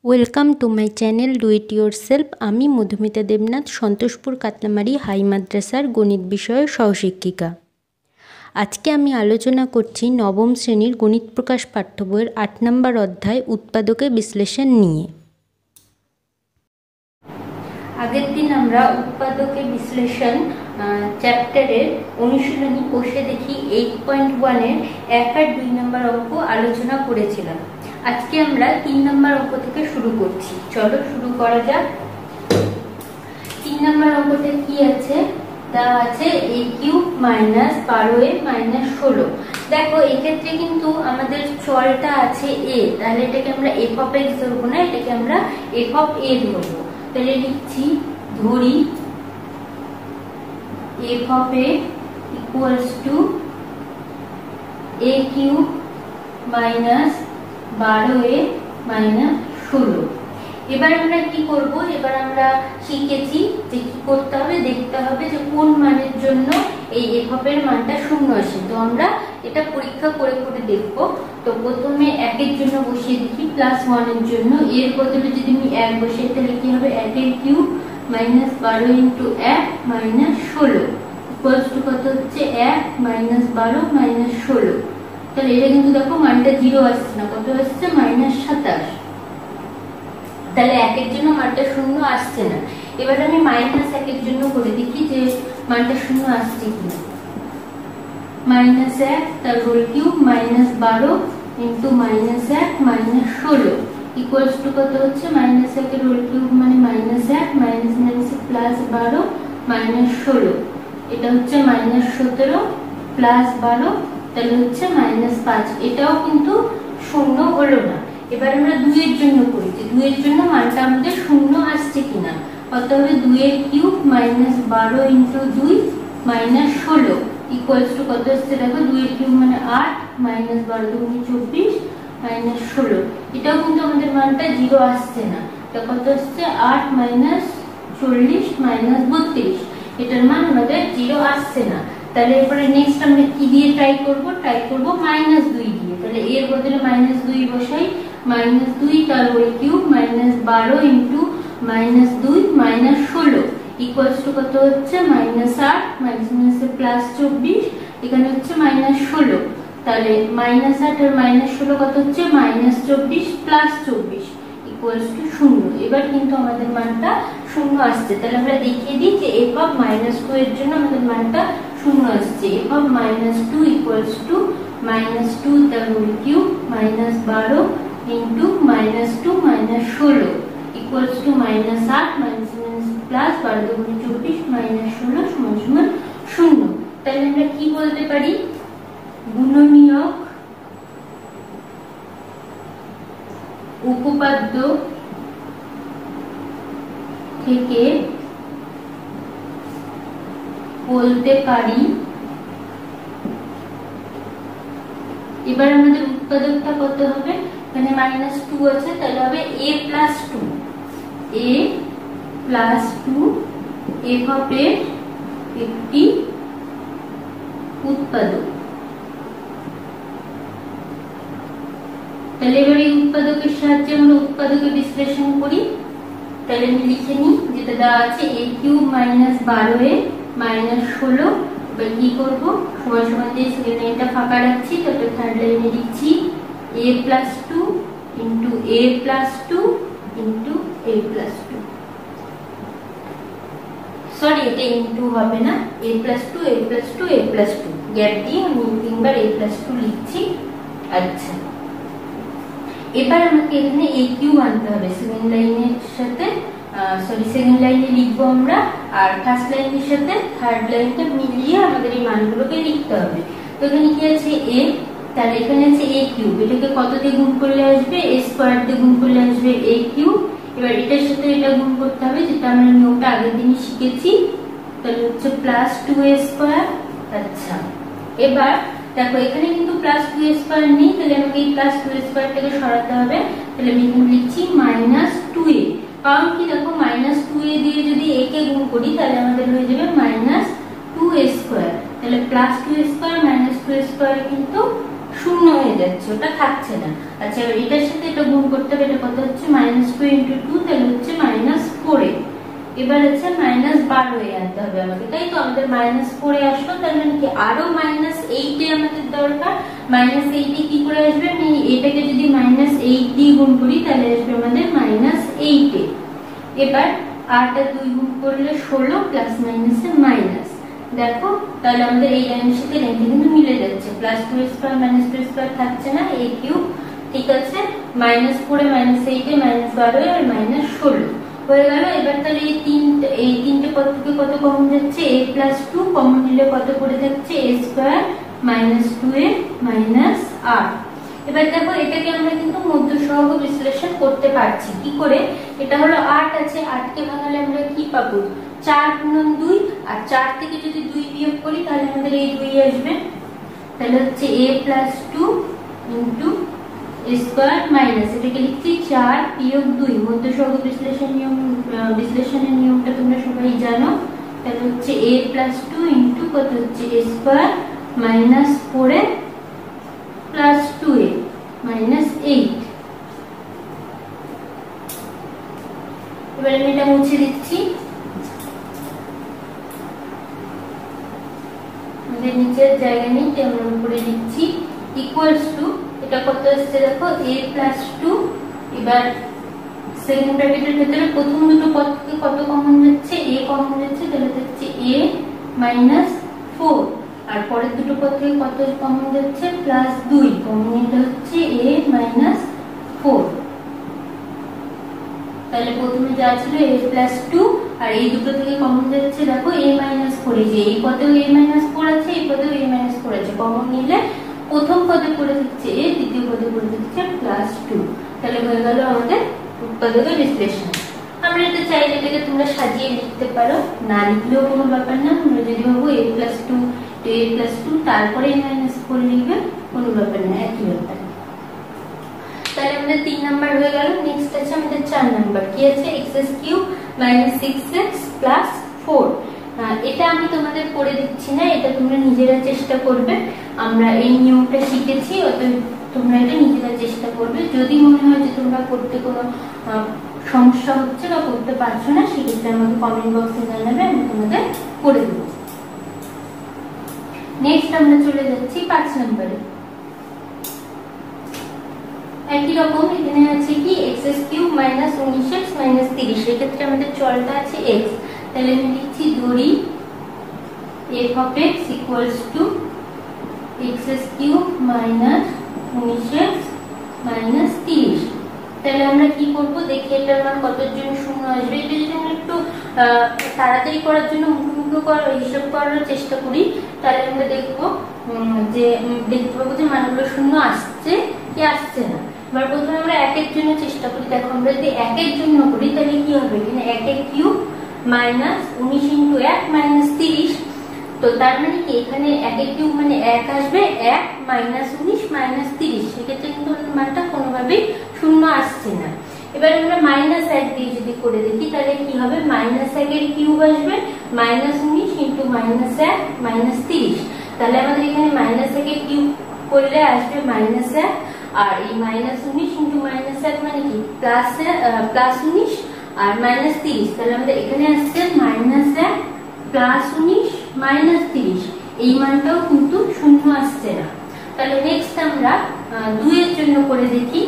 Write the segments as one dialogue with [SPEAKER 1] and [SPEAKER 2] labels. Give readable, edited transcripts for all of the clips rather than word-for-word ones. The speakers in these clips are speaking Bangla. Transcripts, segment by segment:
[SPEAKER 1] Welcome to my channel do it your self. আমি মধুমিতা দেবনাথ, সন্তোষপুর কাতলামারি হাই মাদ্রাসার গণিত বিষয়ের সহশিক্ষিকা। আজকে আমি আলোচনা করছি নবম শ্রেণীর গণিত প্রকাশ পাঠ্য বইয়ের ৮ নম্বর অধ্যায় উৎপাদকে বিশ্লেষণ নিয়ে। আগের দিন আমরা উৎপাদকে বিশ্লেষণ চ্যাপ্টারের অনুশীলনী কোষে দেখি 8.1-এর 1 আর 2 নম্বর অঙ্ক আলোচনা করেছিলাম। আজকে আমরা 3 নম্বর অঙ্ক থেকে শুরু করছি। চলো শুরু করা যাক। 3 নম্বর অঙ্কতে কি আছে? দেওয়া আছে a cube minus 12a minus 16। দেখো এক্ষেত্রে কিন্তু আমাদের চলটা আছে a, তাহলে এটাকে আমরা f অফ x ধরবো না, এটাকে আমরা f অফ a ধরবো। তাহলে লিখছি, ধরি f of a equals to a cube minus 12a minus 16। এবার আমরা কি করব? এবার আমরা শিখেছি যে কি করতে হবে, দেখতে হবে যে কোন মানের জন্য এই f অফ এর মানটা শূন্য আসে। তো আমরা এটা পরীক্ষা করে করে দেখব। তো প্রথমে 1 এর জন্য বসিয়ে দেখি, প্লাস 1 এর জন্য এর বদলে যদি আমি 1 বসিয়ে, তাহলে কি হবে? 1 এর cube minus 12 into 1 minus 16 equals to কত হচ্ছে? 1 মাইনাস 12 মাইনাস 16। তাহলে এটা কিন্তু দেখো মানটা 0 আসছে না, কত আসছে? মাইনাস 27। তাহলে 1 এর জন্য মানটা শূন্য আসছে না। এবার আমি মাইনাস 1 এর জন্য করে দেখি যে মানটা শূন্য আসছে কিনা। মাইনাস 1 তার whole cube minus 12 into minus 1 minus 16 equals to কত হচ্ছে? মাইনাস 1 এর হোল কিউব মানে minus 1 minus minus plus 12 minus 16, এটা হচ্ছে মাইনাস 17 প্লাস 12, তাহলে হচ্ছে মাইনাস 5। এটাও কিন্তু শূন্য হলো না। এবার আমরা 2 এর জন্য করি যে 2 এর জন্য মানটা আমাদের শূন্য আসছে কিনা। কত হবে? 2 এর cube minus 12 into 2 minus 16 equals to কত আসছে? দেখো 2 এর কিউব মানে 8 মাইনাস 12 দুগুণে 24 মাইনাস 16। এটাও কিন্তু আমাদের মানটা 0 আসছে না। এটা কত আসছে? 8 মাইনাস 40 মাইনাস 32। এটার মান আমাদের 0 আসছে না। তাহলে এরপরে নেক্সট আমরা কি দিয়ে ট্রাই করব? ট্রাই করব মাইনাস 2 দিয়ে। তাহলে এর বদলে মাইনাস 2 বসাই, মাইনাস 2 তার whole cube minus 12 into minus 2 minus 16 equals to কত হচ্ছে? মাইনাস 8 মাইনাস মাইনাসে প্লাস 24, এখানে হচ্ছে মাইনাস 16। তাহলে মাইনাস 8 আর মাইনাস 16 কত হচ্ছে? Minus 24 plus 24 equals to 0। এবার কিন্তু আমাদের মানটা শূন্য আসছে। তাহলে আমরা দেখিয়ে দিই যে f অফ মাইনাস 2 এর জন্য আমাদের মানটা শূন্য আসছে। f of minus 2 equals to minus 2 তার whole cube minus 12 into minus 2 minus 16 equals to minus 8 minus minus plus 12 দুগুণে 24 মাইনাস 16 সমান সমান 0। তাহলে আমরা কি বলতে পারি? গুণনীয়ক উপপাদ্য থেকে বলতে পারি। এবার আমাদের উৎপাদকটা কত হবে? এখানে মাইনাস 2 আছে, তাহলে হবে a plus 2, a plus 2 f of a একটি উৎপাদক। তাহলে এবার এই উৎপাদকের সাহায্যে আমরা উৎপাদকে বিশ্লেষণ করি। তাহলে আমি লিখে নিই যেটা দেওয়া আছে a cube minus 12a minus 16। এবার কি করব? সমান সমান দিয়ে সেকেন্ড লাইনটা ফাঁকা রাখছি, তারপরে থার্ড লাইনে লিখছি a plus 2 into a plus 2 into a plus 2। Sorry, এটা ইন্টু হবে না, a plus 2 a plus 2 a plus 2 gap দিয়ে আমি 3বার a প্লাস 2 লিখছি। আচ্ছা, এবার আমাকে এখানে a কিউব আনতে হবে সেকেন্ড লাইনের সাথে, সেকেন্ড লাইনে লিখবো আমরা, আর ফার্স্ট লাইনের সাথে থার্ড লাইনটা মিলিয়ে আমাদের এই মানগুলোকে লিখতে হবে। তো এখানে কি আছে? a, তাহলে এখানে আছে a কিউব, এটাকে কত দিয়ে গুণ করলে আসবে? a স্কয়ার দিয়ে গুণ করলে আসবে a কিউব। এবার এটার সাথে এটা গুণ করতে হবে, যেটা আমরা নিয়মটা আগের দিনই শিখেছি। তাহলে হচ্ছে প্লাস 2a স্কয়ার। আচ্ছা, এবার দেখো এখানে কিন্তু প্লাস 2a স্কয়ার নেই, তাহলে আমাকে এই প্লাস 2a স্কয়ারটাকে সরাতে হবে। তাহলে আমি এখানে লিখছি মাইনাস 2a। কারণ কি? দেখো মাইনাস 2a দিয়ে যদি a কে গুণ করি তাহলে আমাদের হয়ে যাবে মাইনাস 2a স্কয়ার। তাহলে plus 2a square minus 2a square কিন্তু শূন্য হয়ে যাচ্ছে, ওটা থাকছে না। আচ্ছা, এবার এটার সাথে এটা গুণ করতে হবে, এটা কত হচ্ছে? -2 × 2 তাহলে হচ্ছে -4a। এবার হচ্ছে -12a আনতে হবে আমাকে, তাই তো আমাদের -4a আসলো, তার মানে কি আরো -8a আমাদের দরকার। -8a কি করে আসবে, আমি এটাকে যদি -8 দিয়ে গুণ করি তাহলে আসবে আমাদের -8a। এবার 8 আর 2 গুণ করলে 16 প্লাস মাইনাসে মাইনাস, দেখো তাহলে আমাদের এই লাইনের সাথে লাইনটা কিন্তু মিলে যাচ্ছে, +2a² -2a² থাকছে না, a কিউব, ঠিক আছে। -4 এ -8 এ -12 আর -16 হয়ে গেল। এবার তাহলে এই তিনটে পদ থেকে কত কমন যাচ্ছে, a + 2 কমন নিলে কত পড়ে যাচ্ছে, a² -2a -8। এবার দেখো এটাকে আমরা কিন্তু মধ্য সহগ বিশ্লেষণ করতে পারছি কি করে। এটা হলো 8 আছে, 8 কে ভাঙালে আমরা কি পাবো, 4 × 2, আর 4 থেকে যদি 2 বিয়োগ করি তাহলে আমাদের এই 2 আসবে, তাহলে হচ্ছে a + 2 × a² এটাকে লিখছি 4 - 2, মধ্য সহগ বিশ্লেষণের নিয়মটা তোমরা সবাই জানো। তাহলে হচ্ছে a + 2 × কত হচ্ছে a² -4a + 2a -8। এবার আমি এটা মুছে দিচ্ছি, আমাদের নিচের জায়গা নেই তাই আমরা উপরে লিখছি, ইকুয়ালস টু এটা কত আসছে দেখো a + 2। এবার সেকেন্ড ব্র্যাকেটের ভিতরে প্রথম দুটো পদ থেকে কত কমন যাচ্ছে, a কমন যাচ্ছে, তাহলে হচ্ছে a -4, আর পরের দুটো পদ থেকে কত কমন যাচ্ছে, +2 কমন নিতে হচ্ছে a -4। তাহলে প্রথমে যা ছিল a + 2, আর এই দুটো থেকে কমন যাচ্ছে দেখো a -4, এই যে এই পদেও a -4 আছে, এই পদেও a -4 আছে, কমন নিলে প্রথম পদে পড়ে যাচ্ছে a, দ্বিতীয় পদে পড়ে যাচ্ছে +2। তাহলে হয়ে গেল আমাদের উৎপাদক বিশ্লেষণ। আমরা এটা চাইলে এটাকে তোমরা সাজিয়ে লিখতে পারো, না লিখলেও কোনো ব্যাপার না, তোমরা যদি ভাবো a + 2 a + 2 তারপরে a -4 লিখবে, কোনো ব্যাপার না, একই ব্যাপার। তাহলে আমাদের 3 নাম্বার হয়ে গেল। নেক্সট আছে আমাদের 4 নাম্বার, কি আছে, x³ - 6x + 4। এটা আমি তোমাদের করে দিচ্ছি না, এটা তোমরা নিজেরা চেষ্টা করবে। আমরা এই নিয়মটা শিখেছি, অতএব তোমরা এটা নিজেরা চেষ্টা করবে। যদি মনে হয় যে তোমরা করতে কোনো সমস্যা হচ্ছে বা করতে পারছো না, সেক্ষেত্রে আমাকে কমেন্ট বক্সে জানাবে, আমি তোমাদের করে দেবো। নেক্সট আমরা চলে যাচ্ছি 5 নম্বরে। একই রকম এখানে আছে কি x³ - 19x - 30, এক্ষেত্রে আমাদের চলটা আছে x, তাহলে আমি লিখছি ধরি f of x equals to x³ - 19x - 30। তাহলে আমরা কি করব দেখি এটার মান কতর জন্য শূন্য আসবে। এটা যদি আমরা একটু তাড়াতাড়ি করার জন্য মুখোমুখি হিসাব করার চেষ্টা করি, তাহলে আমরা দেখবো যে দেখতে পাবো যে মানগুলো শূন্য আসছে কি আসছে না। এবার প্রথমে আমরা 1 এর জন্য চেষ্টা করি, দেখো আমরা যদি 1 এর জন্য করি তাহলে কি হবে, এখানে 1³ - 19 × 1 - 30, তো তার মানে কি এখানে 1³ মানে 1 আসবে, 1 - 19 - 30, সেক্ষেত্রে কিন্তু মানটা কোনোভাবেই শূন্য আসছে না। এবার আমরা -1 দিয়ে যদি করে দেখি তাহলে কি হবে, -1 এর কিউব আসবে, -19 × -1 - 30, তাহলে আমাদের এখানে -1 এর কিউব করলে আসবে -1, আর এই -19 × -1 মানে কি +19 আর -30, তাহলে আমাদের এখানে আসছে -1 +19 -30, এই মানটাও কিন্তু শূন্য আসছে না। তাহলে নেক্সট আমরা 2 এর জন্য করে দেখি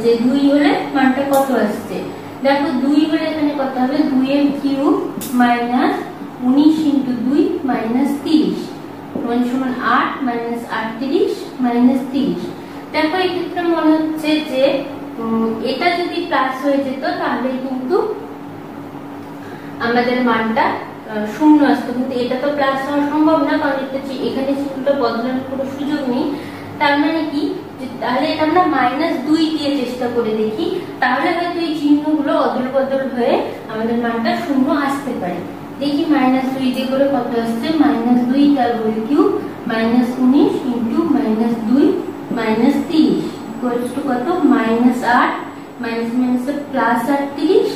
[SPEAKER 1] যে 2 হলে মানটা কত আসছে। দেখো 2 হলে এখানে কত হবে, 2 এর কিউব - -19 × 2 - 30 = 8 - 38 - 30। দেখো এই ক্ষেত্রে মনে হচ্ছে যে এটা যদি প্লাস হয়ে যেত তাহলে কিন্তু আমাদের মানটা শূন্য আসতো, কিন্তু এটা তো প্লাস হওয়া সম্ভব না, কারণ এখানে চিহ্নটা বদলানোর কোনো সুযোগ নেই। তার মানে কি, তাহলে এটা আমরা -2 দিয়ে চেষ্টা করে দেখি, তাহলে হয়তো এই চিহ্নগুলো অদল বদল হয়ে আমাদের মানটা শূন্য আসতে পারে। দেখি -2 দিয়ে করে কত আসছে, -2 তার হোল কিউব - 19 × -2 - 30 ইকুয়ালস টু কত, -8 +38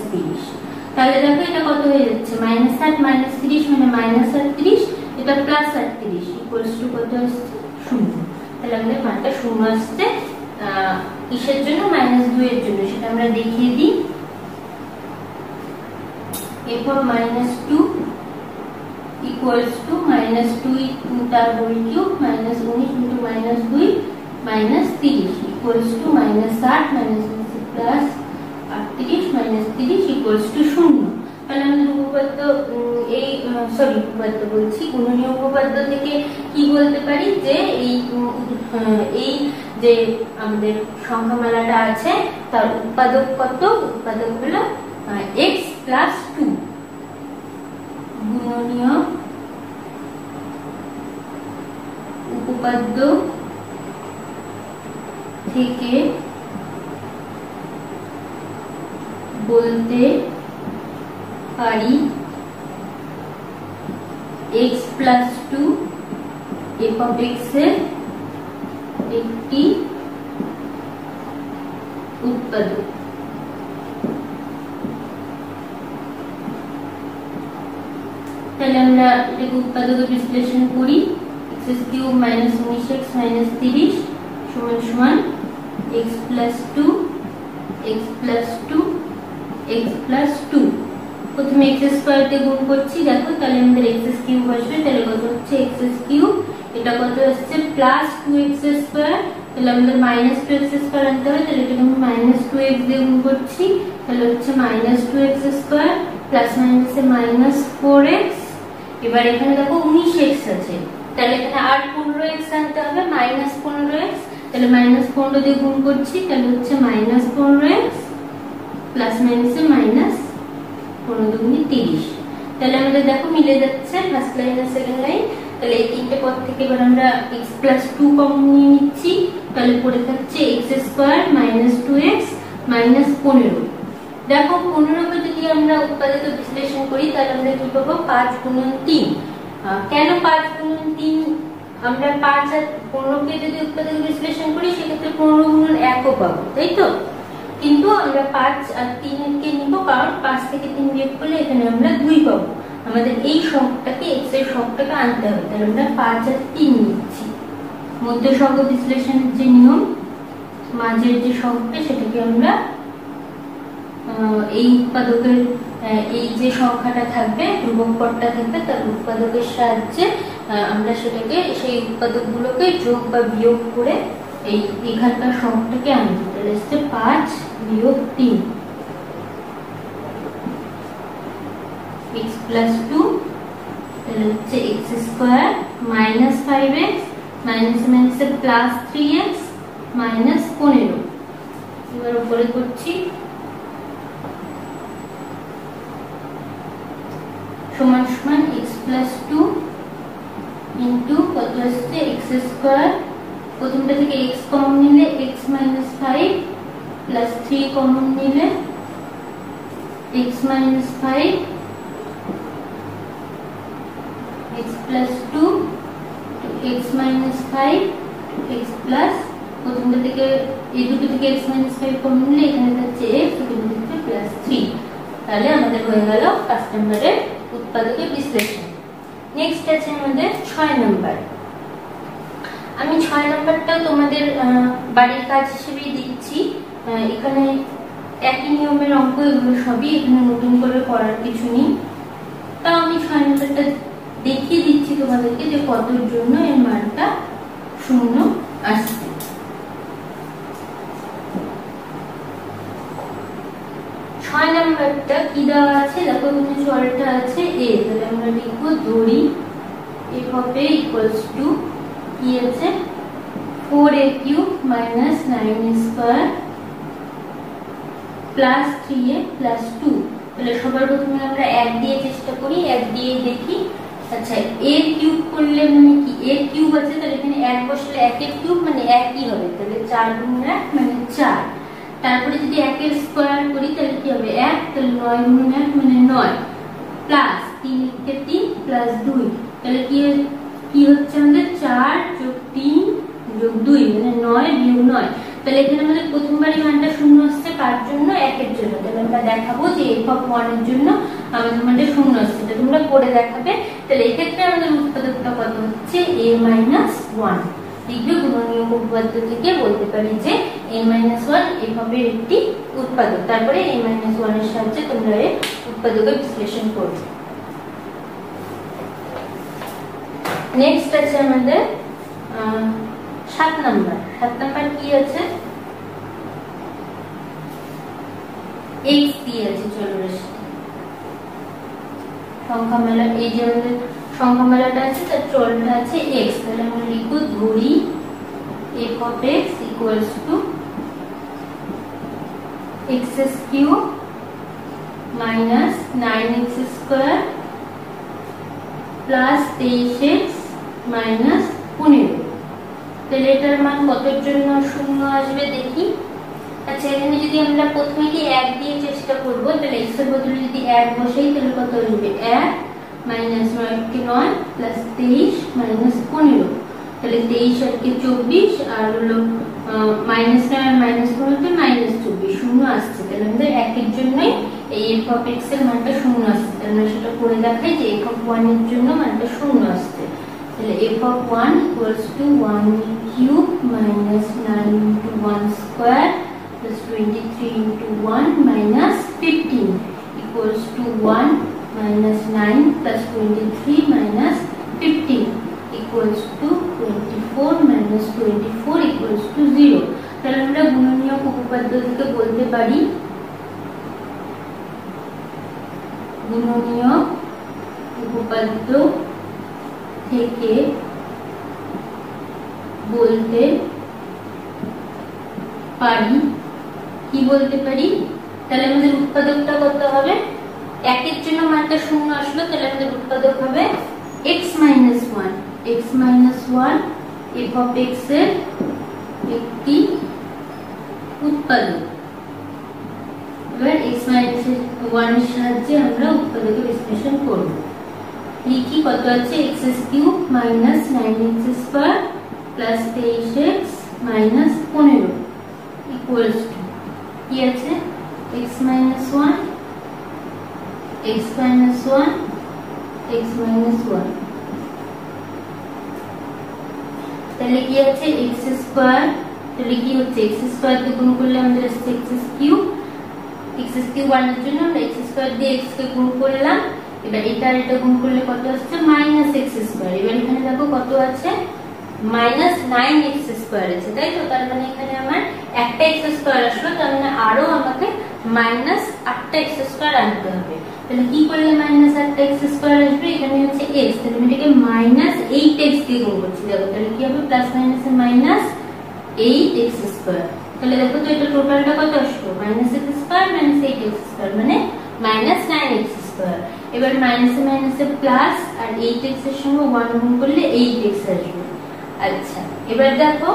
[SPEAKER 1] - 30। তাহলে দেখো এটা কত হয়ে যাচ্ছে, -8 - 30 মানে -38, এটা +38 ইকুয়ালস টু কত আসছে, 0। তাহলে আমাদের মানটা শূন্য আসছে, কিসের জন্য, -2 এর জন্য, সেটা আমরা আমরা দেখিয়ে দিই। এরপর -2 equals to -2 তার whole cube -19 into -2 -30 equals to -60 plus 38 -30 equals to 0। তাহলে আমাদের উপপাদ্য উপপাদ্য বলছি গুণনীয় উপপাদ্য থেকে কি বলতে পারি যে এই যে আমাদের সংখ্যামালাটা আছে তার উৎপাদক কত? উৎপাদক হলো x + 2। গুণনীয় উপপাদ্য থেকে বলতে পারি x + 2 f of x এর একটি উৎপাদক। তাহলে আমরা এটাকে উৎপাদকের বিশ্লেষণ করি। x³ - 19x - 30 সমান x + 2 x + 2 x + 2। প্রথমে x² দিয়ে গুণ করছি, দেখো তাহলে আমাদের x³ আসবে। তাহলে কত হচ্ছে x³, এটা কত আসছে +2x²। তাহলে আমাদের -2x² আনতে হবে, তাহলে এটাকে আমি -2x দিয়ে গুণ করছি, তাহলে হচ্ছে -2x² প্লাস মাইনাসে -4x। এবার এখানে দেখো 19x আছে, তাহলে এখানে আর 15x আনতে হবে, -15x। তাহলে -15 দিয়ে গুণ করছি, তাহলে হচ্ছে -15x প্লাস মাইনাসে -15 × 30। তাহলে আমাদের দেখো মিলে যাচ্ছে ফার্স্ট লাইন আর সেকেন্ড লাইন। তাহলে এই তিনটে পদ থেকে এবার আমরা x + 2 কমন নিয়ে নিচ্ছি, তাহলে পড়ে থাকছে x² - 2x -15। দেখো 15 কে যদি আমরা উৎপাদক বিশ্লেষণ করি তাহলে আমরা কি পাবো? 5 × 3। কেন 5 × 3? আমরা 5 আর 15 কে যদি উৎপাদক বিশ্লেষণ করি সেক্ষেত্রে 15 × 1 ও পাবো, তাই তো? কিন্তু আমরা 5 আর 3 কে নিব, কারণ 5 থেকে 3 বিয়োগ করলে এখানে আমরা 2 পাবো। আমাদের এই সংখ্যাটাকে x এর সংখ্যাটাকে আনতে হবে, তাহলে আমরা 5 আর 3 নিচ্ছি। মধ্য সংখ্যা বিশ্লেষণের যে নিয়ম, মাঝের যে সংখ্যা সেটাকে আমরা এই উৎপাদকের এই যে সংখ্যাটা থাকবে, ধ্রুবক পদটা থাকবে, তার উৎপাদকের সাহায্যে আমরা সেটাকে সেই উৎপাদকগুলোকে যোগ বা বিয়োগ করে এই এখানকার সংখ্যাটাকে আনবো। তাহলে হচ্ছে 5 - 3 x + 2, তাহলে হচ্ছে x² - 5x মাইনাসে প্লাস 3x -15। এবার উপরে করছি সমান x + 2 ইন্টু কত আসছে x²। প্রথমটা থেকে x কমন নিলে x - 5 প্লাস 3 কমন নিলে x - 5 x + 2 x - 5 x plus প্রথমটা থেকে এই দুটো থেকে x - 5 কমন নিলে এখানে থাকছে x, এখানে থাকছে +3। তাহলে আমাদের হয়ে গেল 5 নম্বরের উৎপাদকের বিশ্লেষণ। নেক্সট আছে আমাদের 6 নম্বর। আমি 6 নম্বরটা তোমাদের বাড়ির কাজ হিসেবেই দিচ্ছি। এখানে একই নিয়মের অঙ্ক, এগুলো সবই, এখানে নতুন করে করার কিছু নেই। তাও আমি 6 নম্বরটা দেখিয়ে দিচ্ছি তোমাদেরকে যে কতর জন্য এর মানটা 0 আসছে। 6 নম্বরটা কি দেওয়া আছে? দেখো এখানে চলটা আছে a, তাহলে আমরা লিখবো দড়ি f of a equals to কি আছে 4a³ - 9a² plus 3a plus 2। তাহলে সবার প্রথমে আমরা 1 দিয়ে চেষ্টা করি, 1 দিয়ে দেখি। আচ্ছা, a³ করলে মানে কি a³ আছে, তাহলে এখানে 1 বসলে 1 এর কিউব মানে 1ই হবে, তাহলে 4 × 1 মানে 4। তারপরে যদি 1 এর স্কয়ার করি তাহলে কি হবে 1, তাহলে 9 × 1 মানে 9 প্লাস 3 × 3 প্লাস 2। তাহলে কি হচ্ছে আমাদের 4 + 3 + 2 মানে 9 - 9। তাহলে এখানে আমাদের প্রথমবারই মানটা 0 আসছে, কার জন্য? 1 এর জন্য। তাহলে আমরা দেখাবো যে f(1) এর জন্য আমাদের মানটা 0 আসছে, এটা তোমরা করে দেখাবে। তাহলে এই ক্ষেত্রে আমাদের উৎপাদকটা কত হচ্ছে a - 1। লিখবে গুণনীয়ক উপপাদ্য থেকে বলতে পারি যে n-1 এভাবে একটি উৎপাদক। তারপরে n-1 এর সাহায্যে তোমরা এই উৎপাদকের বিশ্লেষণ করবে। নেক্সট আছে আমাদের 7 নাম্বার। 7 নাম্বার কি আছে? x দিয়ে আছে। চলো সংখ্যা মেলা, এই যে আমাদের সংখ্যা মেলাটা আছে তার চলটা আছে x। তাহলে আমরা লিখব ধরি f of x equals to x³ minus 9x square plus 23x minus 15। তাহলে এটার মান কতর জন্য শূন্য আসবে দেখি। আচ্ছা, এখানে যদি আমরা প্রথমে কি 1 দিয়ে চেষ্টা করব, তাহলে x এর বদলে যদি 1 বসাই তাহলে কত আসবে? 1 minus 9 plus 23 minus 15। তাহলে 23 আর কি 24, আর হলো minus 9 আর minus 15 minus 24, শূন্য আসছে। তাহলে আমাদের 1 এর জন্যই এই f of x এর মানটা শূন্য আসছে। তাহলে আমরা সেটা করে দেখাই যে f of 1 এর জন্য মানটা শূন্য আসছে। তাহলে f of 1 equals to 1 cube minus 9 into 1 square plus 23 into 1 minus 15 equals to 1 minus 9 plus 23 minus 15 equals to 24 minus 24 equals to 0। তাহলে আমরা গুণনীয়ক উপপাদ্য থেকে বলতে পারি, গুণনীয়ক উপপাদ্য থেকে বলতে পারি, কি বলতে পারি? তাহলে আমাদের উৎপাদকটা কত হবে? 1 এর জন্য মানটা শূন্য আসলো, তাহলে আমাদের উৎপাদক হবে x-1। x-1 f of x এর একটি উৎপাদক। এবার x-1 এর সাহায্যে আমরা উৎপাদকের বিশ্লেষণ করব। লিখি কত আছে? x³ minus 9x square plus 23x minus 15 equals to কি আছে? x-1 x-1 x-1। তাহলে কি আছে? x square. তাহলে কি হচ্ছে? x স্কয়ার দিয়ে গুণ করলে আমাদের আসছে x³ 1 এর জন্য আমরা x স্কয়ার দিয়ে x কে গুণ করলাম। এবার এটা আর এটা গুণ করলে কত আসছে? Minus x square. এবার এখানে দেখো কত আছে? মাইনাস 9x স্কয়ার আছে, তাই তো? তার মানে এখানে আমার একটা x স্কয়ার আসলো, তার মানে আরো আমাকে মাইনাস 8টা x স্কয়ার আনতে হবে। তাহলে কি করলে মাইনাস 8টা x স্কয়ার আসবে? এখানে হচ্ছে x, তাহলে আমি এটাকে মাইনাস 8x দিয়ে গুণ করছি। দেখো তাহলে কি হবে? প্লাস মাইনাসে মাইনাস 8x স্কয়ার। তাহলে দেখো তো এটা টোটালটা কত আসলো? Minus x square minus 8x square মানে মাইনাস 9x স্কয়ার। এবার মাইনাসে মাইনাসে প্লাস, আর 8x এর সঙ্গে 1 গুণ করলে 8x আসবে। আচ্ছা, এবার দেখো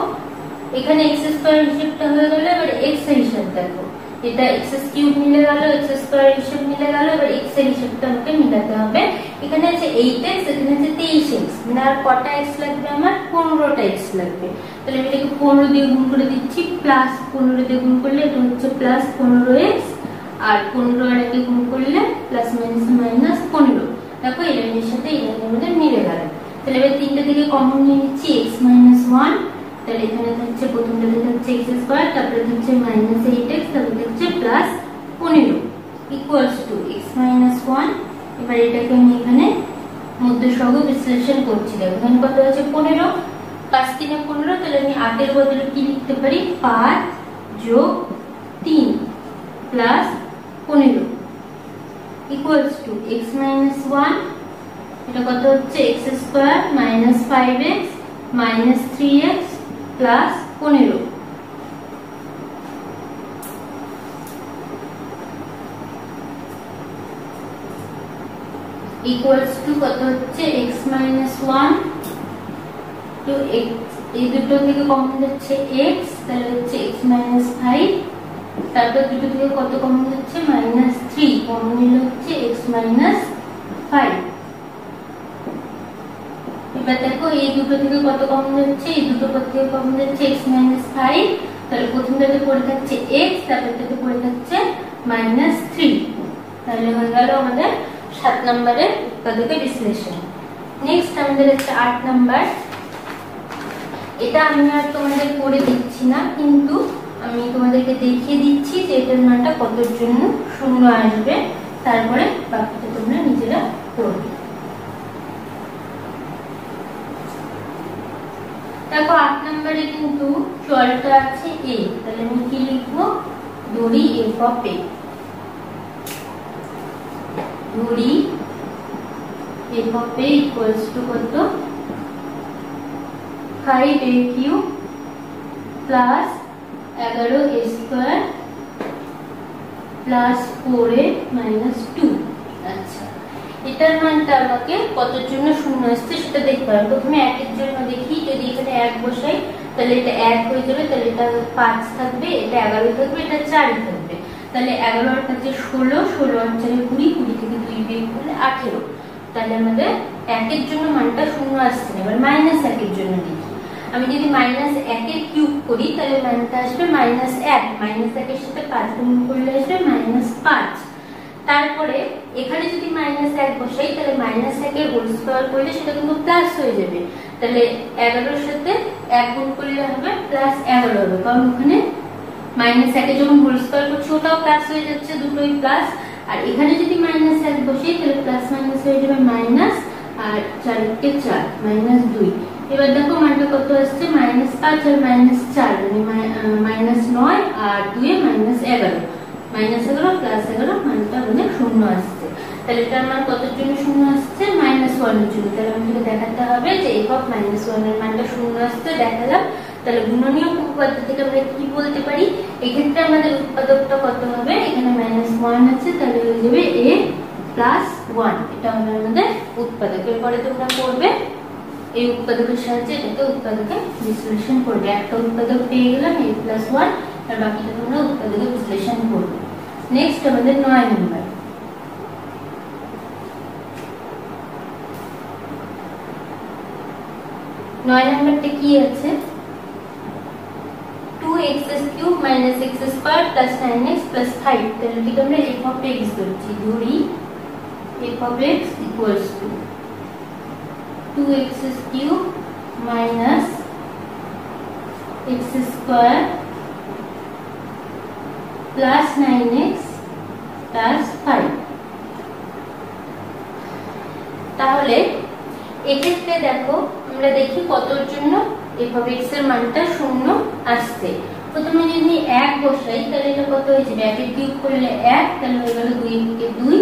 [SPEAKER 1] এখানে x স্কয়ার হিসাবটা হয়ে গেল। এবার x এর হিসাব দেখো, এটা x³ মিলে গেল, x স্কয়ার হিসাব মিলে গেল। এবার x এর হিসাবটা আমাকে মিলাতে হবে। এখানে আছে 8x, এখানে আছে 23x, মানে আর কটা x লাগবে? আমার 15টা x লাগবে। তাহলে আমি এটাকে 15 দিয়ে গুণ করে দিচ্ছি, প্লাস 15 দিয়ে গুণ করলে এটা হচ্ছে প্লাস 15x, আর 15 আর একে গুণ করলে প্লাস মাইনাস মাইনাস 15। দেখো এই লাইনের সাথে এই লাইনের মধ্যে মিলে গেল। তাহলে এবার তিনটা থেকে কমন নিয়ে নিচ্ছি, x-1। তাহলে এখানে থাকছে প্রথমটাতে থাকছে x স্কয়ার, তারপরে থাকছে মাইনাস 8x, তারপরে থাকছে প্লাস 15 ইকুয়ালস টু x-1। এবার এটাকে আমি এখানে মধ্য সহগ বিশ্লেষণ করছি। দেখো এখানে কত আছে? 15, 5 3 15। তাহলে আমি 8 এর বদলে কি লিখতে পারি? 5 যোগ 3 প্লাস 15 ইকুয়ালস টু x-1। এটা কত হচ্ছে? x square minus 5x minus 3x plus 15 equals to কত হচ্ছে? x-1 তো এই দুটো থেকে কমন যাচ্ছে x, তাহলে হচ্ছে x-5। তারপর দুটো থেকে কত কমন যাচ্ছে? -3 কমন নিলে হচ্ছে x-5। এবার দেখো এই দুটো থেকে কত কমন যাচ্ছে? এই দুটো থেকে কমন যাচ্ছে x-5। তাহলে প্রথমটাতে পড়ে থাকছে x, তারপরটাতে পড়ে থাকছে -3। তাহলে হয়ে গেল আমাদের 7 নম্বরের উৎপাদকের বিশ্লেষণ। নেক্সট আমাদের হচ্ছে 8 নাম্বার। এটা আমি আর তোমাদের করে দিচ্ছি না, কিন্তু আমি তোমাদেরকে দেখিয়ে দিচ্ছি যে এটার মানটা কতর জন্য শূন্য আসবে, তারপরে বাকিটা তোমরা নিজেরা করবে। দেখো 8 নম্বরে কিন্তু চলটা আছে a, তাহলে আমি কি লিখবো, ধরি f of a, ধরি f of a equals to কত 5a cube plus 11a square plus 4a minus 2। আচ্ছা, এটার মানটা আমাকে কতর জন্য শূন্য আসছে সেটা দেখতে হবে। প্রথমে 1 এর জন্য দেখি, যদি এখানে 1 বসাই তাহলে এটা 1 হয়ে যাবে, তাহলে এটা 5 থাকবে, এটা 11 থাকবে, এটা 4 থাকবে। তাহলে 11 আর 5 এর 16, 16 আর 4 এর 20, 20 থেকে 2 বিয়োগ করলে 18। তাহলে আমাদের 1 এর জন্য মানটা শূন্য আসছে না। এবার -1 এর জন্য দেখি, আমি যদি -1 এর কিউব করি তাহলে মানটা আসবে -1, -1 এর সাথে 5 গুণ করলে আসবে -5। তারপরে এখানে যদি -1 বসাই তাহলে -1 এর হোল স্কয়ার করলে সেটা কিন্তু প্লাস হয়ে যাবে, তাহলে 11 এর সাথে 1 গুণ করলে হবে +11 হবে, কারণ ওখানে -1 এ যখন হোল স্কয়ার করছি ওটাও প্লাস হয়ে যাচ্ছে, দুটোই প্লাস। আর এখানে যদি -1 বসাই তাহলে প্লাস মাইনাস হয়ে যাবে মাইনাস, আর 4 কে 4 -2। এবার দেখো মানটা কত আসছে, -5 আর -4 মানে -9 আর 2 এ -11, -11 প্লাস 11 মানটা মানে শূন্য আসছে। তাহলে এটার মান কতর জন্য শূন্য আসছে, -1 এর জন্য। তাহলে আমাদের দেখাতে হবে যে f of -1 এর মানটা শূন্য আসছে, দেখালাম। তাহলে গুণনীয় উপপাদ্য থেকে আমরা কি বলতে পারি, এক্ষেত্রে আমাদের উৎপাদকটা কত হবে, এখানে -1 আছে, তাহলে হয়ে যাবে a plus 1, এটা হবে আমাদের উৎপাদক। এরপরে তোমরা করবে এই উৎপাদকের সাহায্যে এটাকে উৎপাদকে বিশ্লেষণ করবে। একটা উৎপাদক পেয়ে গেলাম a plus 1, আর বাকিটা তোমরা উৎপাদকে বিশ্লেষণ করবে। নেক্সট আমাদের 9 নম্বর। 9 নম্বরটা কি আছে, 2x cube minus x square plus 9x plus 5। তাহলে এটাকে আমরা f of x ধরছি, ধরি f of x equals to 2x cube minus x square plus 9x plus 5। তাহলে এক্ষেত্রে দেখো আমরা দেখি কতর জন্য f of x এর মানটা শূন্য আসছে। প্রথমে যদি 1 বসাই তাহলে এটা কত হয়ে যাবে, 1 এর কিউব করলে 1, তাহলে হয়ে গেল 2 কে 2,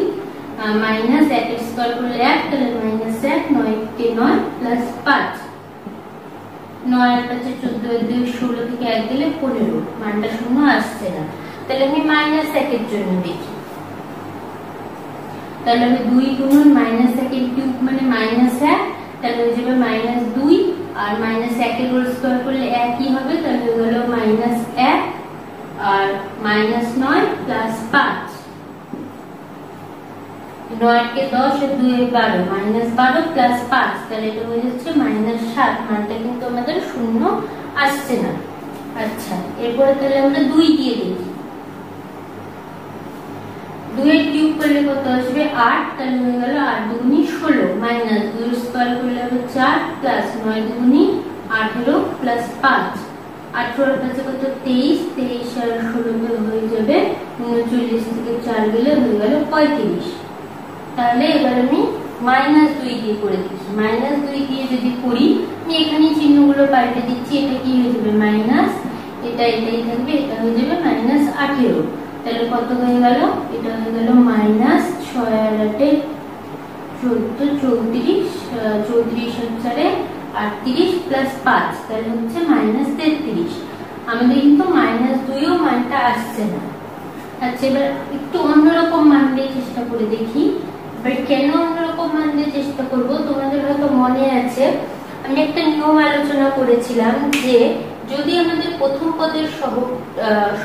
[SPEAKER 1] মাইনাস 1 এর স্কয়ার করলে 1, তাহলে -1, 9 কে 9 প্লাস 5, 9 আর 5 14 এর 2 16 থেকে 1 দিলে 15, মানটা শূন্য আসছে না। তাহলে আমি -1 এর জন্য দেখি, তাহলে আমি 2 গুণন -1 এর কিউব মানে -1, তাহলে হয়ে যাবে -2, আর -1 এর হোল স্কয়ার করলে 1 ই হবে, তাহলে হয়ে গেল -1 আর -9 প্লাস 5, 9 কে 10 আর 2 এ 12, -12 প্লাস 5, তাহলে এটা হয়ে যাচ্ছে -7। মানটা কিন্তু আমাদের শূন্য আসছে না। আচ্ছা, এরপরে তাহলে আমরা 2 দিয়ে দেখি, 2 এর কিউব করলে কত আসবে 8, তাহলে হয়ে গেল 8 দুগুনি 16, মাইনাস 2 এর স্কয়ার করলে হবে 4, প্লাস 9 দুগুনি 18 প্লাস 5, 18 আর 5 কত 23, 23 আর 16 হয়ে যাবে 39, থেকে 4 গেলে হয়ে গেল 35। তাহলে এবার আমি -2 দিয়ে করে দিচ্ছি, -2 দিয়ে যদি করি, আমি এখানে চিহ্নগুলো পাল্টে দিচ্ছি, এটা কি হয়ে যাবে মাইনাস, এটা এটাই থাকবে, এটা হয়ে যাবে -18। তাহলে কত হয়ে গেল, এটা হয়ে গেল -6 আর 8 14, 34 আর 4 38 প্লাস 5, তাহলে হচ্ছে -33। আমাদের কিন্তু -2 মানটা আসছে না। আচ্ছা, এবার একটু অন্যরকম মান দিয়ে চেষ্টা করে দেখি। এবার কেন অন্যরকম মান দিয়ে চেষ্টা করব, তোমাদের হয়তো মনে আছে আমি একটা নিয়ম আলোচনা করেছিলাম যে যদি আমাদের প্রথম পদের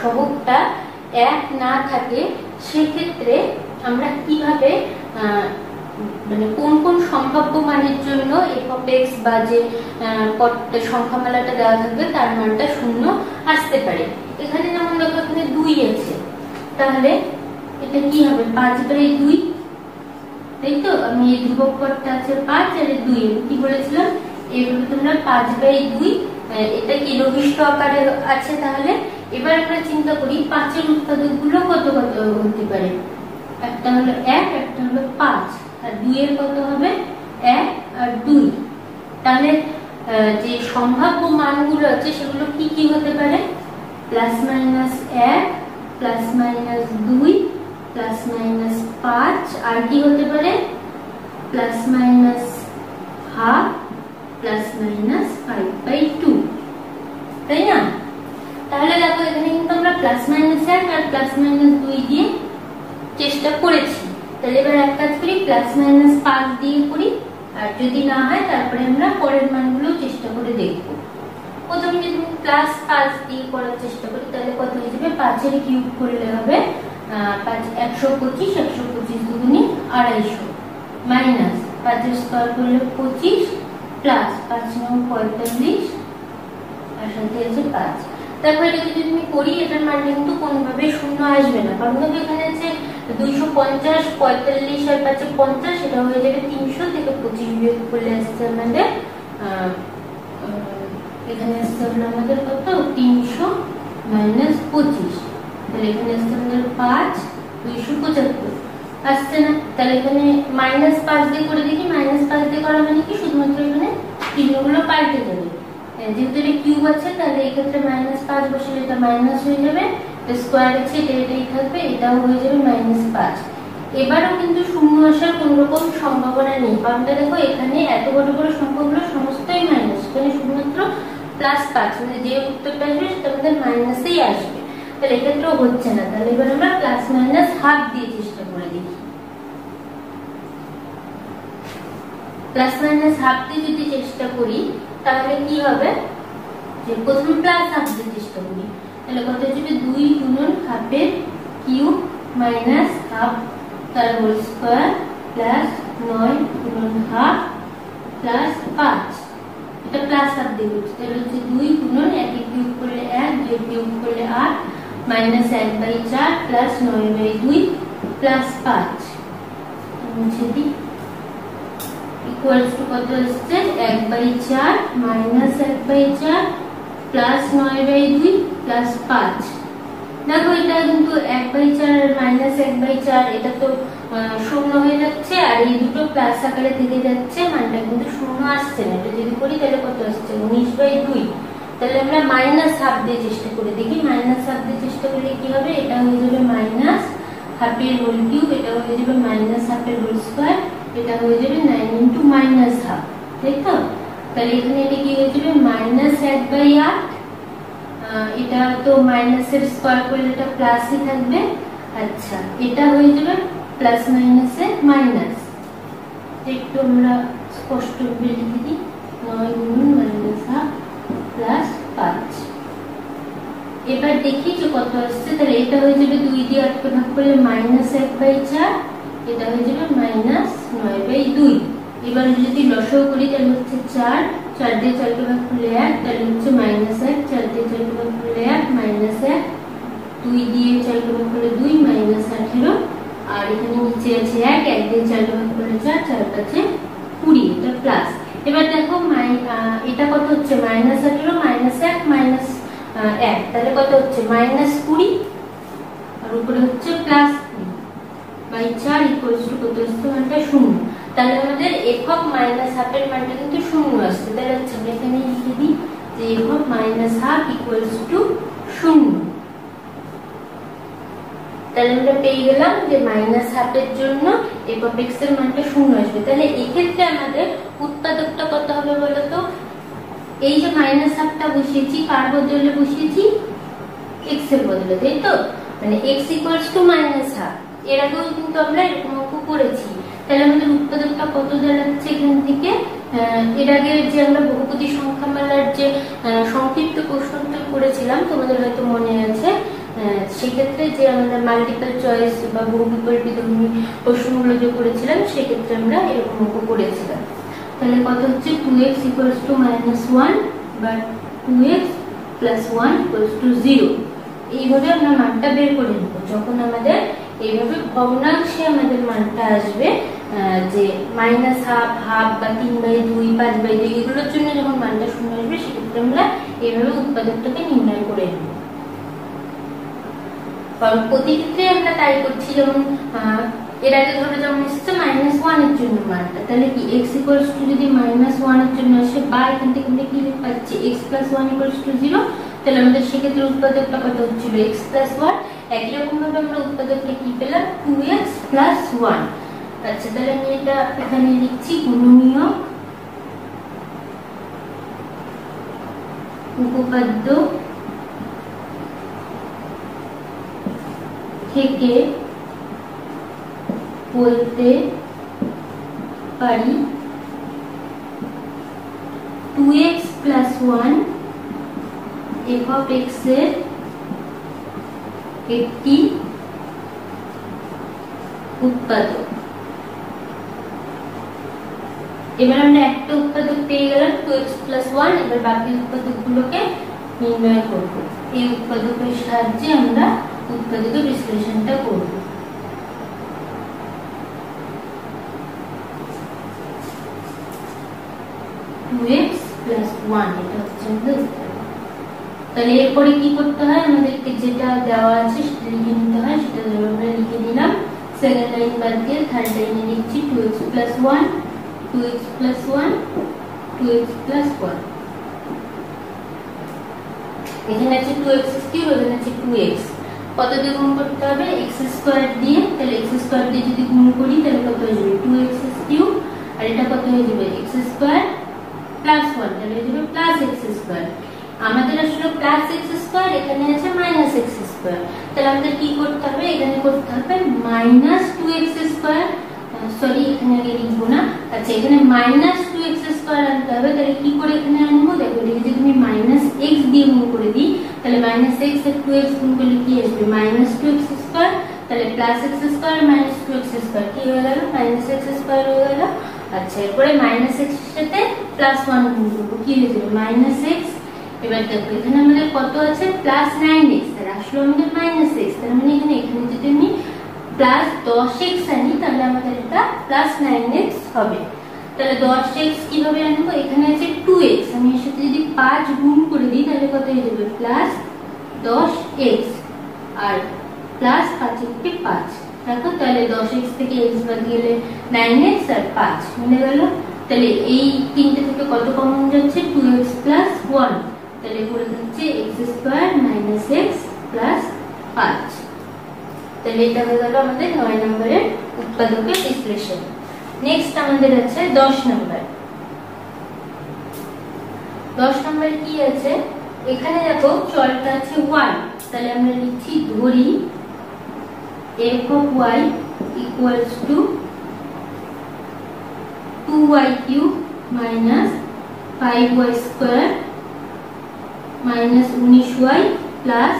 [SPEAKER 1] সহগটা 1 না থাকে, সেক্ষেত্রে আমরা কিভাবে মানে কোন কোন সম্ভাব্য মানের জন্য f of x বা যে সংখ্যামালাটা দেওয়া থাকবে তার মানটা শূন্য আসতে পারে। এখানে যেমন দেখো এখানে 2 আছে, তাহলে এটা কি হবে 5/2, তাই তো। আমি এই ধ্রুবক পদটা আছে 5 আর 2, কি বলেছিলাম এইভাবে তোমরা 5/2 এটা কি রবিষ্ট আকারে আছে। তাহলে এবার আমরা চিন্তা করি 5 এর উৎপাদক গুলো কত কত হতে পারে। একটা হলো 1, একটা হলো 5, আর 2 এর কত হবে 1 আর 2। তাহলে যে সম্ভাব্য মানগুলো আছে সেগুলো কি কি হতে পারে, plus minus 1, plus minus 2, plus minus 5, আর কি হতে পারে plus minus half, plus minus 5/2, তাই না। তাহলে দেখো এখানে কিন্তু আমরা প্লাস মাইনাস 1 আর প্লাস মাইনাস 2 দিয়ে চেষ্টা করেছি। তাহলে এবার এক কাজ করি, প্লাস মাইনাস 5 দিয়ে করি, আর যদি না হয় তারপরে আমরা পরের মানগুলো চেষ্টা করে দেখব। প্রথমে যদি প্লাস 5 দিয়ে করার চেষ্টা করি তাহলে কত হয়ে যাবে, 5 এর কিউব করলে হবে 125, 125 দুগুণে 250, মাইনাস 5 এর স্কয়ার করলে 25, প্লাস 5 9 45, আর সাথে আছে 5। তারপরে এটা যদি তুমি করি এটার মানটা কিন্তু কোনোভাবে শূন্য আসবে না, কারণ দেখো এখানে আছে 250, 45 আর 5 50, এটা হয়ে যাবে 300 থেকে 25 বিয়োগ করলে আসছে আমাদের এখানে আসছে আমাদের কত 300 মাইনাস 25, তাহলে এখানে আসছে আমাদের 5 275 আসছে না। তাহলে এখানে মাইনাস 5 দিয়ে করে দেখি, মাইনাস 5 দিয়ে করা মানে কি শুধুমাত্র এখানে চিহ্নগুলো পাল্টে যাবে, যেহেতু এটা কিউব আছে তাহলে এই ক্ষেত্রে মাইনাস 5 বসলে এটা মাইনাস হয়ে যাবে, স্কয়ার আছে এটা এটাই থাকবে, এটাও হয়ে যাবে মাইনাস 5। এবারও কিন্তু শূন্য আসার কোন রকম সম্ভাবনা নেই, কারণ দেখো এখানে এত বড় বড় সংখ্যাগুলো সমস্তই মাইনাস, এখানে শুধুমাত্র প্লাস 5, মানে যে উত্তরটা আসবে সেটা আমাদের মাইনাসেই আসবে, তাহলে এক্ষেত্রেও হচ্ছে না। তাহলে এবার আমরা প্লাস মাইনাস হাফ দিয়ে চেষ্টা করে দেখি। প্লাস মাইনাস হাফ দিয়ে যদি চেষ্টা করি তাহলে কি হবে, যে প্রথমে প্লাস হাফ দিয়ে চেষ্টা করি, তাহলে কত হবে 2 গুণন হাফের কিউব মাইনাস হাফ তার হোল স্কয়ার প্লাস 9 গুণন হাফ প্লাস 5, এটা প্লাস হাফ দিয়ে করছি, তাহলে হচ্ছে 2 গুণন 1 এর কিউব করলে 1, 2 এর কিউব করলে 8, মাইনাস 1/4 প্লাস 9/2 প্লাস 5, মুছে দিই, ইকুয়ালস টু কত আসছে 1/4 মাইনাস 1/4 প্লাস 9/2 প্লাস 5। দেখো এটা কিন্তু 1/4 আর মাইনাস 1/4 এটা তো শূন্য হয়ে যাচ্ছে, আর এই দুটো প্লাস আকারে থেকে যাচ্ছে, মানটা কিন্তু শূন্য আসছে না। এটা যদি করি তাহলে কত আসছে 19/2, তাহলে আমরা মাইনাস হাফ দিয়ে চেষ্টা করে দেখি। মাইনাস হাফ দিয়ে চেষ্টা করলে কি হবে, এটা হয়ে যাবে মাইনাস হাফের হোল কিউব, এটা হয়ে যাবে মাইনাস হাফের হোল স্কয়ার, এটা হয়ে যাবে 9 ইনটু মাইনাস হাফ, তাই তো। তাহলে এখানে এটা কি হয়ে যাবে মাইনাস 1/8, এটা তো মাইনাসের স্কয়ার করলে এটা প্লাসই থাকবে, আচ্ছা এটা হয়ে যাবে প্লাস মাইনাসে মাইনাস, একটু আমরা স্পষ্ট করে লিখে দিই, 9 গুণন মাইনাস হাফ প্লাস 5। এবার দেখি যে কত আসছে, তাহলে এটা হয়ে যাবে 2 দিয়ে 8 কে ভাগ করলে মাইনাস 1/4, এটা হয়ে যাবে মাইনাস 9/2। এবার যদি লসাগু করি তাহলে হচ্ছে 4, 4 দিয়ে 4 কে ভাগ করলে 1, তাহলে হচ্ছে মাইনাস 1, 4 দিয়ে 4 কে ভাগ করলে 1, মাইনাস 1, 2 দিয়ে 4 কে ভাগ করলে 2, মাইনাস 18, আর এখানে নিচে আছে 1, 1 দিয়ে 4 কে ভাগ করলে 4, 4 কাছে 20, এটা প্লাস। এবার দেখো এটা কত হচ্ছে মাইনাস 18 মাইনাস 1 মাইনাস 1, তাহলে কত হচ্ছে মাইনাস 20, আর উপরে হচ্ছে প্লাস 20/4 ইকুয়ালস টু কত আসছে মানটা 0। তাহলে আমাদের একক মাইনাস হাফের মানটা কিন্তু 0 আসছে, তাহলে হচ্ছে আমরা এখানে লিখে দিই যে একক মাইনাস হাফ ইকুয়ালস টু 0। তাহলে আমরা পেয়ে গেলাম যে মাইনাস হাফের জন্য একক এক্স এর মানটা 0 আসবে। তাহলে এই ক্ষেত্রে আমাদের উৎপাদকটা কত হবে বলতো, এই যে মাইনাস হাফটা বসিয়েছি কার বদলে বসিয়েছি, এক্স এর বদলে, তাই তো, মানে x equals to minus half. এর আগেও কিন্তু আমরা এরকম অঙ্ক করেছি। তাহলে আমাদের উৎপাদকটা কত দাঁড়াচ্ছে এখান থেকে, এর আগে যে আমরা বহুপদী সংখ্যামালার যে সংক্ষিপ্ত প্রশ্নোত্তর করেছিলাম তোমাদের হয়তো মনে আছে, সেক্ষেত্রে যে আমরা মাল্টিপল চয়েস বা বহু বিকল্পিতমূলক প্রশ্নগুলো যে করেছিলাম সেক্ষেত্রে আমরা এরকম অঙ্ক করেছিলাম। তাহলে কত হচ্ছে 2x ইকুয়ালস টু -1 বা 2x + 1 = 0। এইভাবে আমরা মানটা বের করে নেব যখন আমাদের এইভাবে ভগ্নাংশে আমাদের মানটা আসবে যে মাইনাস হাফ, হাফ বা 3/2, 5/2 এগুলোর জন্য যখন মানটা শূন্য আসবে সেক্ষেত্রে আমরা এইভাবে উৎপাদকটাকে নির্ণয় করে নেব। কারণ প্রতি ক্ষেত্রে আমরা তাই করছি। যেমন এর আগে ধরো যেমন এসেছে -1 এর জন্য মানটা, তাহলে কি x যদি -1 এর জন্য আসে বা এখান থেকে আমরা কি পাচ্ছি x + 1 = 0, তাহলে আমাদের সেক্ষেত্রে উৎপাদকটা কত হচ্ছিল x + 1। একই রকম ভাবে আমরা উৎপাদকটা কি পেলাম 2x + 1। আচ্ছা, তাহলে আমি এটা এখানে লিখছি গুণনীয় উপপাদ্য থেকে বলতে পারি 2x + 1 f(x) এর একটি উৎপাদক। এবার আমরা একটা উৎপাদক পেয়ে গেলাম 2x + 1। এবার বাকি উৎপাদকগুলোকে নির্ণয় করব। এই উৎপাদকের সাহায্যে আমরা উৎপাদকের বিশ্লেষণটা করব। এটা হচ্ছে আমাদের উৎপাদক। তাহলে এরপরে কি করতে হয়, আমাদেরকে যেটা দেওয়া আছে সেটা লিখে নিতে হয়। সেটা আমরা লিখে নিলাম। সেকেন্ড লাইন বাদ দিয়ে থার্ড লাইনে লিখছি 2x + 1, 2x + 1, 2x + 1। এখানে আছে 2x3, এখানে আছে 2x। কত দিয়ে গুণ করতে হবে, x² দিয়ে। তাহলে x² দিয়ে যদি গুণ করি তাহলে কত হয়ে যাবে 2x3, আর এটা কত হয়ে যাবে x² + 1, তাহলে হয়ে যাবে +x²। আমাদের আসলে +x², এখানে আছে -x²। তাহলে আমাদের কি করতে হবে, এখানে করতে হবে -2x²। সরি, এখানে আগে লিখবো না। আচ্ছা, এখানে -2x² আনতে হবে। তাহলে কি করে এখানে আনবো, দেখো এটাকে যদি আমি -x দিয়ে গুণ করে দিই তাহলে -x আর 2x গুণ করলে কি আসবে -2x²। তাহলে +x² - 2x² কি হয়ে গেল, -x² হয়ে গেল। আচ্ছা, এরপরে -x এর সাথে +1 গুণ করবো, কি হয়ে যাবে -x। এবার দেখো এখানে আমাদের কত আছে +9x, আর আসলে আমাদের -x। তার মানে এখানে যদি আমি +10x আনি তাহলে আমাদের এটা +9x হবে। তাহলে 10x কিভাবে আনবো, এখানে আছে 2x, আমি এর সাথে যদি 5 গুণ করে দিই তাহলে কত হয়ে যাবে +10x, আর +5 × 5। দেখো তাহলে 10x থেকে x বাদ গেলে 9x আর 5 মিলে গেল। তাহলে এই তিনটে থেকে কত কমন যাচ্ছে 2x + 1, তাহলে পড়ে যাচ্ছে x² - x + 5। তাহলে এটা হয়ে গেল আমাদের 9 নম্বরের উৎপাদকের বিশ্লেষণ। নেক্সট আমাদের আছে 10 নম্বর। 10 নম্বর কি আছে, এখানে দেখো চলটা আছে y। তাহলে আমরা লিখছি ধরি f(y) = 2y³ - 5y² - 19y +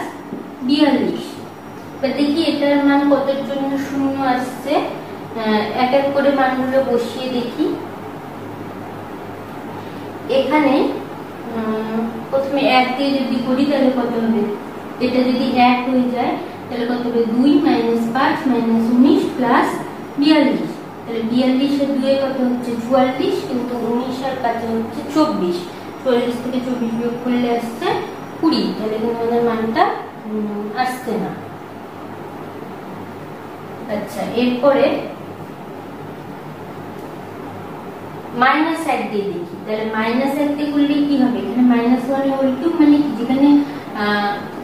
[SPEAKER 1] 42। দেখি এটার মান কতর জন্য শূন্য আসছে। এক এক করে মানগুলো বসিয়ে দেখি। এখানে প্রথমে 1 দিয়ে যদি করি তাহলে কত হবে, এটা যদি 1 হয়ে যায় তাহলে কত হবে 2 - 5 - 19 + 42। তাহলে 42 আর 2 কত হচ্ছে 44, কিন্তু 19 আর 5 হচ্ছে 24। 44 থেকে 24 বিয়োগ করলে আসছে 20। তাহলে কিন্তু আমাদের মানটা আসছে না। আচ্ছা, এরপরে -1 দিয়ে দেখি। তাহলে -1 দিয়ে করলে কি হবে, এখানে -1^3 মানে যেখানে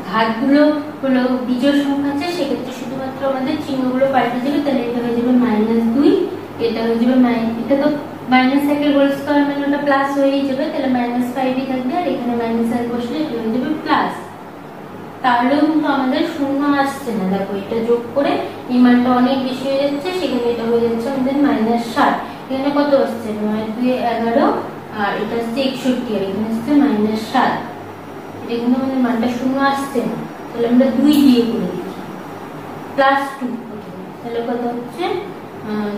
[SPEAKER 1] ঘাতগুলো হলো বিজোড় সংখ্যা আছে সেক্ষেত্রে শুধুমাত্র আমাদের চিহ্নগুলো পাল্টে যাবে। তাহলে এটা হয়ে যাবে -2, এটা হয়ে যাবে এটা তো -1 হোল স্কয়ার মানে ওটা প্লাস হয়েই যাবে। তাহলে -5ই থাকবে, আর এখানে -1 বসলে এটা হয়ে যাবে প্লাস। তাহলেও কিন্তু আমাদের শূন্য আসছে না। দেখো এটা যোগ করে এই মানটা অনেক বেশি হয়ে যাচ্ছে, সেখানে এটা হয়ে যাচ্ছে আমাদের -7। এখানে কত আসছে 9 × 2 = 11, আর এটা হচ্ছে 61, আর এখানে আসছে -7। এটা কিন্তু আমাদের মানটা শূন্য আসছে না। তাহলে আমরা 2 দিয়ে করে দেখি +2। তাহলে কত হচ্ছে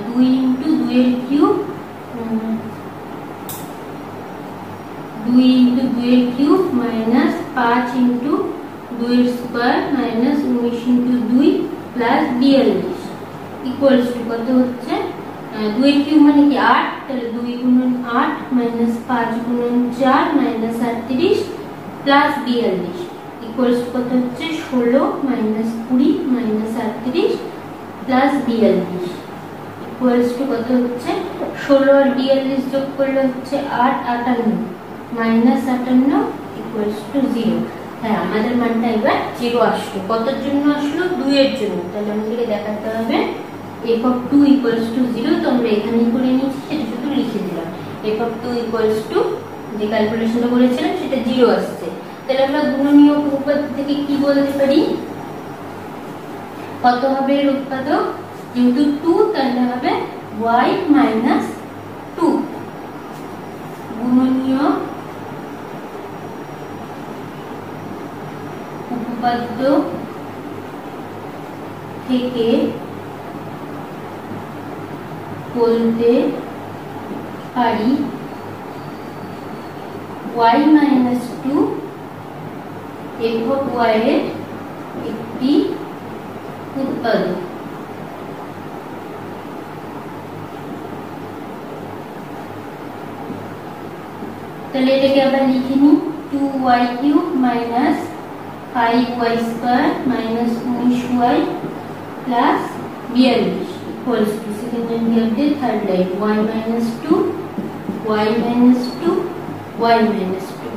[SPEAKER 1] 2 × 2 এর কিউব 2 × 2 এর কিউব -5 × 2 এর স্কয়ার -19 × 2 + 42। ইকুয়ালস টু কত হচ্ছে 2 এর কিউব মানে কি 8, তাহলে 2 গুণন 8 মাইনাস 5 গুণন 4 মাইনাস 38 প্লাস 42 ইকুয়ালস টু কত হচ্ছে 16 minus 20 minus 38 plus 42 equals to কত হচ্ছে 16 আর 42 যোগ করলে হচ্ছে 8 58 মাইনাস 58 ইকুয়ালস টু 0। হ্যাঁ, আমাদের মানটা এবার 0 আসলো। কতর জন্য আসলো? 2 এর জন্য। তাহলে আমাদেরকে দেখাতে হবে f of 2 equals to 0। তো আমরা এখানেই করে নিয়েছি, সেটা শুধু লিখে দিলাম। f of 2 equals to যে ক্যালকুলেশনটা করেছিলাম সেটা 0 আসছে। তাহলে আমরা গুণনীয় উপপাদ্য থেকে কি বলতে পারি? কত হবে এর উৎপাদক? যেহেতু 2 তাহলে হবে y minus 2 গুণনীয় উপপাদ্য থেকে বলতে পারি y minus 2 f of y এর একটি উৎপাদক। তাহলে এটাকে আবার লিখে নিই 2y cube minus 5y square minus 19y plus 42 equals to second line দিয়ে third line y minus 2 y minus 2 y minus 2।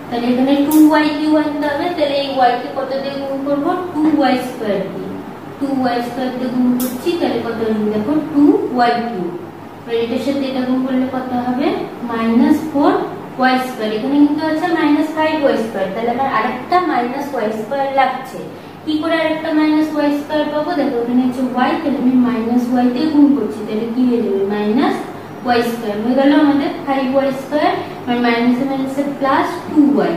[SPEAKER 1] তাহলে এখানে 2y কিউব আনতে হবে। তাহলে এই y কে কত দিয়ে গুণ করব? 2y স্কয়ার দিয়ে। 2y স্কয়ার দিয়ে গুণ করছি, তাহলে কত হবে দেখো 2y কিউব। আর এটার সাথে এটা গুণ করলে কত হবে? Minus 4y square. এখানে কিন্তু আছে মাইনাস 5y স্কয়ার, তাহলে আমার আরেকটা মাইনাস y স্কয়ার লাগছে। কি করে আরেকটা মাইনাস y স্কয়ার পাবো? দেখো এখানে আছে y, তাহলে আমি মাইনাস y দিয়ে গুণ করছি, তাহলে কি হয়ে যাবে? মাইনাস y স্কয়ার হয়ে গেল আমাদের 5y স্কয়ার, আর মাইনাসে মাইনাসে প্লাস 2y।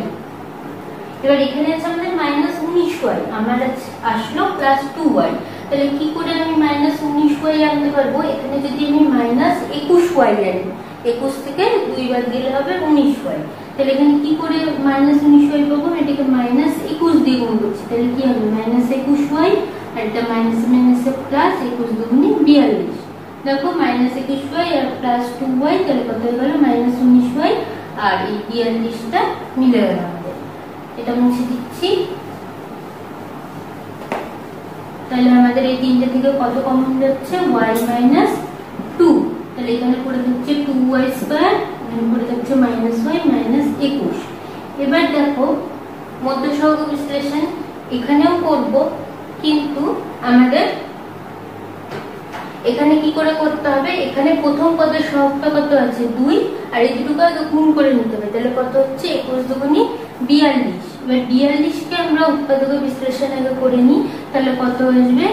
[SPEAKER 1] এবার এখানে আছে আমাদের মাইনাস 19y, আমার আসলো প্লাস 2y। তাহলে কি করে আমি মাইনাস 19y আনতে পারবো? এখানে যদি আমি মাইনাস 21y আনি, 21 থেকে 2 বাদ দিলে হবে 19y। তাহলে এখানে কি করে মাইনাস 19y পাবো? এটাকে মাইনাস 21 দিয়ে গুণ করছি, তাহলে কি হবে? মাইনাস 21y আর এটা মাইনাস মাইনাসে প্লাস 21 দুগুণে 42। দেখো মাইনাস 21y আর প্লাস 2y, তাহলে কত হয়ে গেল? মাইনাস 19y আর এই 42টা মিলে গেল আমাদের। এটা মুছে দিচ্ছি। তাহলে আমাদের এই তিনটে থেকে কত কমন যাচ্ছে? y minus 2। তাহলে এখানে পড়ে যাচ্ছে 2y স্কয়ার, এখানে পড়ে যাচ্ছে মাইনাস y মাইনাস 21। এবার দেখো মধ্য সহগ বিশ্লেষণ এখানেও করব, কিন্তু আমাদের এখানে কি করে করতে হবে? এখানে প্রথম পদের সহগটা কত আছে? 2, আর এই দুটোকে আগে গুণ করে নিতে হবে। তাহলে কত হচ্ছে? 21 দুগুণে 42। এবার 42 কে আমরা উৎপাদক বিশ্লেষণ আগে করে নিই, তাহলে কত আসবে?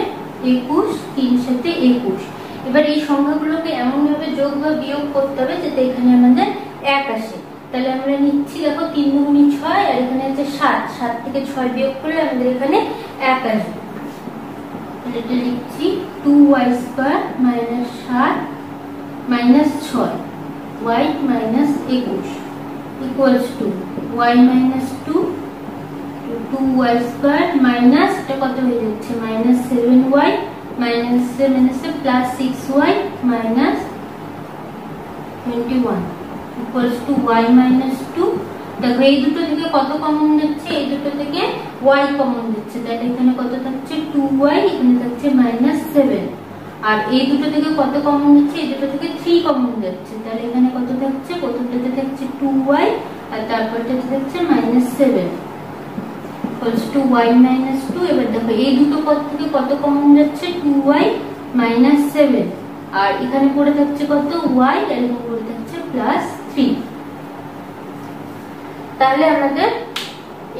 [SPEAKER 1] 21, 3 সাথে 21। এবার এই সংখ্যাগুলোকে এমন ভাবে যোগ বা বিয়োগ করতে হবে যাতে এখানে আমাদের 1 আসে। তাহলে আমরা নিচ্ছি, দেখো 3 দুগুণে 6 আর এখানে আছে 7, 7 থেকে 6 বিয়োগ করলে আমাদের এখানে 1 আসবে। এটা লিখছি 2y square minus 7 minus 6 y minus 21 equals to y minus 2 2y square minus এটা কত হয়ে যাচ্ছে? মাইনাস 7y মাইনাস মাইনাসে plus 6y minus 21 equals to y minus 2। দেখো এই দুটো থেকে কত কমন যাচ্ছে? এই দুটো থেকে y কমন যাচ্ছে, তাহলে এখানে কত থাকছে? 2y, এখানে থাকছে মাইনাস 7। আর এই দুটো থেকে কত কমন যাচ্ছে? এই দুটো থেকে 3 কমন যাচ্ছে, তাহলে এখানে কত থাকছে? প্রথমটাতে থাকছে 2y আর তারপরটাতে থাকছে minus 7 equals to y minus 2। এবার দেখো এই দুটো পদ থেকে কত কমন যাচ্ছে? 2y মাইনাস 7, আর এখানে পড়ে থাকছে কত? y, আর এখানে পড়ে থাকছে প্লাস 3। তাহলে আমাদের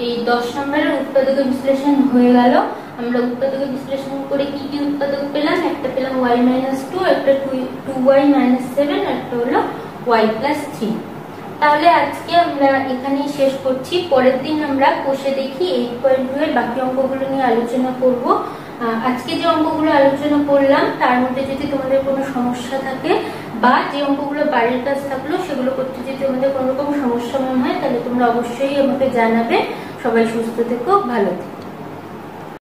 [SPEAKER 1] এই 10 নম্বরের উৎপাদক বিশ্লেষণ হয়ে গেল। আমরা উৎপাদক বিশ্লেষণ করে কি কি উৎপাদক পেলাম? একটা পেলাম y minus 2, একটা 2y minus 7, আর একটা হলো y plus 3। তাহলে আজকে আমরা এখানেই শেষ করছি। পরের দিন আমরা কোষে দেখি 8.2 এর বাকি অঙ্কগুলো নিয়ে আলোচনা করব। আজকে যে অঙ্কগুলো আলোচনা করলাম তার মধ্যে যদি তোমাদের কোনো সমস্যা থাকে বা যে অঙ্কগুলো বাড়ির কাজ থাকলো সেগুলো করতে যদি তোমাদের কোনো রকম সমস্যা মনে হয় তাহলে তোমরা অবশ্যই আমাকে জানাবে। সবাই সুস্থ থেকো, ভালো থেকো।